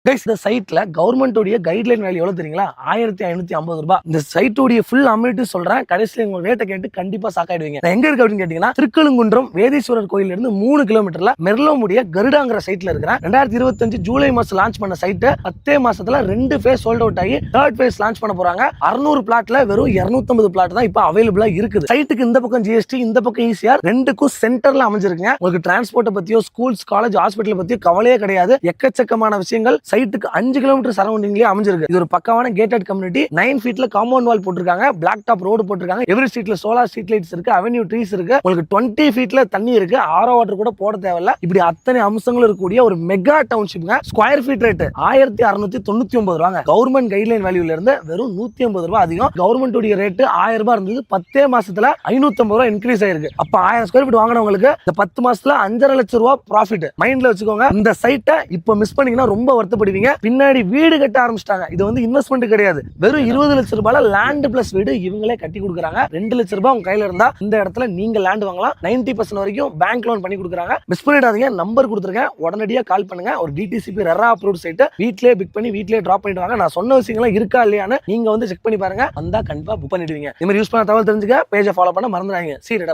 Guys இந்த சைட்ல கவர்மெண்டோட கைட்லைன் வேல்யூ எவ்வளவு தெரியுங்களா? 1550 ரூபாய். இந்த சைட்டோட ஃபுல் அமெனிட்டி சொல்றேன். கடைசில உங்க ரேட்டை கேட்டு கண்டிப்பா சாக்காயிடுவீங்க. நான் எங்க இருக்கு அப்படின்னு கேட்டீங்கன்னா, திருக்கழுங்குன்றம் வேதீஸ்வரர் கோயில்ல இருந்து 3 கிலோமீட்டர்ல மெர்லோமுடிய கருடாங்கிற சைட்ல இருக்கிறேன். 2025 ஜூலை மாசம் லான்ச் பண்ண சைட் 10 மாசத்துல 2 ஃபேஸ் சோல்ட் அவுட் ஆகி 3rd ஃபேஸ் லான்ச் பண்ண போறாங்க. 600 பிளாட்ல வெறும் 250 பிளாட் தான் இப்ப அவைலபிளா இருக்குது. சைட்டுக்கு இந்த பக்கம் ஜிஎஸ்டி, இந்த பக்கம் ஈசிஆர், ரெண்டுக்கும் சென்டர்ல அமைஞ்சிருக்குங்க. உங்களுக்கு டிரான்ஸ்போர்ட் பத்தியோ, ஸ்கூல்ஸ், காலேஜ், ஹாஸ்பிட்டல் பத்தியோ கவலையே கிடையாது. எக்கச்சக்கமான விஷயங்கள் சைட்டுக்கு 5 கிலோமீட்டர் சரௌண்டிங்லயே அமைஞ்சிருக்கு. இது ஒரு பக்கமான கேட்டட் கம்யூனிட்டி. 9 ஃபீட்ல காம்பவுண்ட் வால் போட்டிருக்காங்க, பிளாக் டாப் ரோடு போட்டிருக்காங்க. எவ்ரி ஸ்ட்ரீட்ல சோலார் ஸ்ட்ரீட் லைட்ஸ் இருக்கு, அவென்யூ ட்ரீஸ் இருக்கு. உங்களுக்கு 20 ஃபீட்ல தண்ணி இருக்கு, ஆரோ வாட்டர் கூட போட தேவையில்ல. இப்படி அத்தனை அம்சங்களும் இருக்கக்கூடிய ஒரு மெகா டவுன்ஷிப்ங்க. ஸ்கொயர் ஃபீட் ரேட் 1699 ரூபாங்க. கவர்மெண்ட் கைட்லைன் வேல்யூல இருந்து வெறும் 150 ரூபாய் அதிகம். கவர்மெண்ட் உடைய ரேட் 1000 ரூபாய் இருந்தது, 10 மாசத்துல 550 ரூபாய் இன்க்ரீஸ் ஆயிருக்கு. அப்ப 1000 ஸ்கொயர் ஃபீட் வாங்கினவங்களுக்கு இந்த 10 மாசத்துல 5.5 லட்சம் ரூபாய் ப்ராஃபிட். மைண்ட்ல வச்சுக்கோங்க. இந்த சைட்டை இப்ப மிஸ் பண்ணீங்கன்னா ரொம்ப வருத்தப்படுவீங்க. பின்னாடி வீடு கட்ட ஆரம்பிச்சிட்டாங்க. இது வந்து இன்வெஸ்ட்மெண்ட் கிடையாது. வெறும் 20 லட்சம் ரூபாயில லேண்ட் பிளஸ் வீடு இவங்களே கட்டி கொடுக்குறாங்க. 2 லட்சம் ரூபாய் உங்க கையில இருந்தா இந்த இடத்துல நீங்க லேண்ட் வாங்கலாம். 90% வரைக்கும் பேங்க் லோன் பண்ணி கொடுக்குறாங்க. மிஸ் பண்ணிடாதீங்க. நம்பர் கொடுத்துருக்கேன், உடனடியா கால் பண்ணுங்க. ஒரு டிடிசிபி ரெரா அப்ரூவ்ட் சைட் வீட்லயே பிக் பண்ணி வீட்லயே டிராப் பண்ணிட்டு வாங்க. நான் சொன்ன விஷயங்கள் இருக்கா இல்லையான்னு நீங்க வந்து செக் பண்ணி பாருங்க. வந்தா கண்டிப்பா புக் பண்ணிடுவீங்க. இந்த மாதிரி யூஸ் பண்ண தகவல் தெரிஞ்சுக்க பேஜை ஃபாலோ பண்ண மறந்துடாதீங்க.